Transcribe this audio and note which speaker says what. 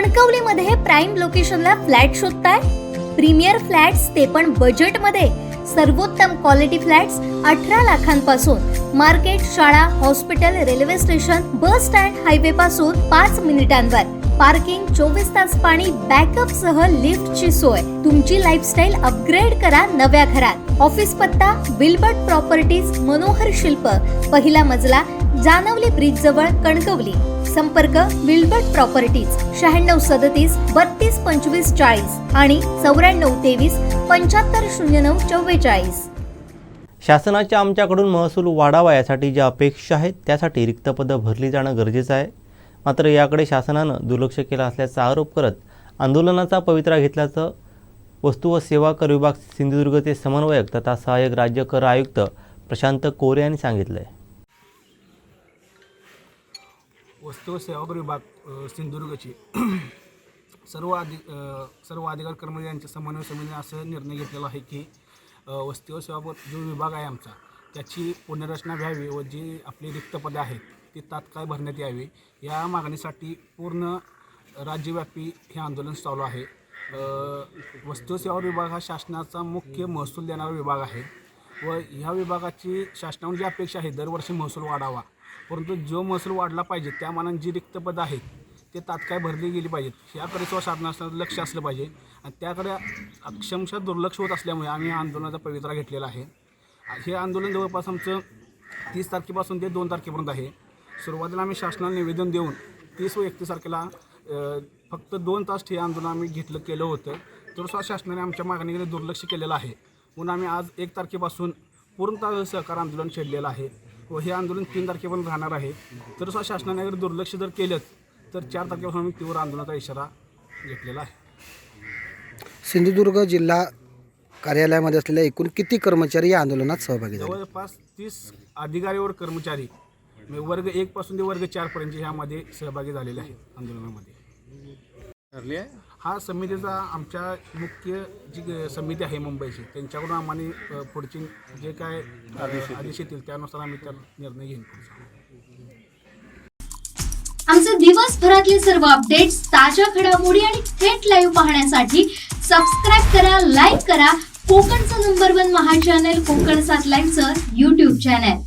Speaker 1: कणकवलीमध्ये prime लोकेशनला flat शोधताय? Premier flats ते पण बजेट मध्ये. सर्वोत्तम क्वालिटी फ्लॅट्स 18 लाखांपासून. मार्केट, शाळा, hospital, railway station, bus stand, highway पासून 5 मिनिटांवर. पार्किंग, 24 तास पाणी, बॅकअप सह लिफ्टची सोय. तुमची लाईफस्टाईल अपग्रेड करा नव्या घरात. ऑफिस पत्ता विल्बर्ट प्रॉपर्टीज, मनोहर शिल्प, पहिला मजला, जानवली ब्रिज जवळ, कणकवली. संपर्क विल्बर्ट प्रॉपर्टीज 9637 32 25 40 आणि 9423 75 09 44.
Speaker 2: शासनाच्या आमच्याकडून महसूल वाढावा यासाठी ज्या अपेक्षा आहेत त्यासाठी रिक्त पदं भरली जाणं गरजेचं आहे. मात्र याकडे शासनानं दुर्लक्ष केलं असल्याचा आरोप करत आंदोलनाचा पवित्रा घेतल्याचं वस्तू व सेवा कर विभाग सिंधुदुर्गचे समन्वयक तथा सहाय्यक राज्य कर आयुक्त प्रशांत कोरे यांनी सांगितलं आहे.
Speaker 3: वस्तू व सेवा कर विभाग सिंधुदुर्गची सर्व अधिकार कर्मचारी यांच्या समन्वय समितीने असं निर्णय घेतलेला आहे की वस्तू व सेवा जो विभाग आहे आमचा त्याची पुनर्रचना व्हावी व जी आपली रिक्त पदे आहेत ती तात्काळ भरण्यात यावी. या मागणीसाठी पूर्ण राज्यव्यापी हे आंदोलन चालू आहे. वस्तू व सेवा विभाग हा शासनाचा मुख्य महसूल देणारा विभाग आहे व ह्या विभागाची शासनावर जी अपेक्षा आहे दरवर्षी महसूल वाढावा, परंतु जो महसूल वाढला पाहिजे त्या मानाने जी रिक्त पदं आहेत ते तात्काळ भरली गेली पाहिजेत. ह्याकडे शासनाचं लक्ष असलं पाहिजे आणि त्याकडे अक्षमशः दुर्लक्ष होत असल्यामुळे आम्ही आंदोलनाचा पवित्रा घेतलेला आहे. हे आंदोलन जवळपास आमचं 30 तारखेपासून ते 2 तारखेपर्यंत आहे. सुरुवातीला आम्ही शासनाला निवेदन देऊन 30 व 31 तारखेला फक्त 2 तास हे आंदोलन आम्ही केलं होतं. तर शासनाने आमच्या मागणीकडे दुर्लक्ष केलेलं आहे. म्हणून आम्ही आज 1 तारखेपासून पूर्णतः सहकार आंदोलन छेडलेलं आहे व हे आंदोलन 3 तारखेपर्यंत राहणार आहे. तर शासनाने अगर दुर्लक्ष जर केलं तर 4 तारखेपासून आम्ही तीव्र आंदोलनाचा इशारा घेतलेला आहे.
Speaker 4: सिंधुदुर्ग जिल्हा कार्यालयामध्ये असलेल्या एकूण किती कर्मचारी या आंदोलनात सहभागी झाले?
Speaker 3: जवळपास 30 अधिकारी व कर्मचारी वर्ग 1 पासून ते वर्ग 4 पर्यंत ह्यामध्ये सहभागी झालेले आहेत आंदोलनामध्ये. हा समितीचा आमच्या मुख्य जी समिती आहे मुंबईची त्यांच्याकडून आम्हाला पुढचे जे काय आदेश येतील त्यानुसार आम्ही त्या निर्णय घेईन.
Speaker 1: आमचे दिवसभरातले सर्व अपडेट्स, ताज्या घडामोडी आणि थेट लाईव्ह पाहण्यासाठी सबस्क्राईब करा, लाईक करा कोकणचं नंबर 1 महा चॅनल कोकण 7 लाईव्हचं YouTube चॅनल.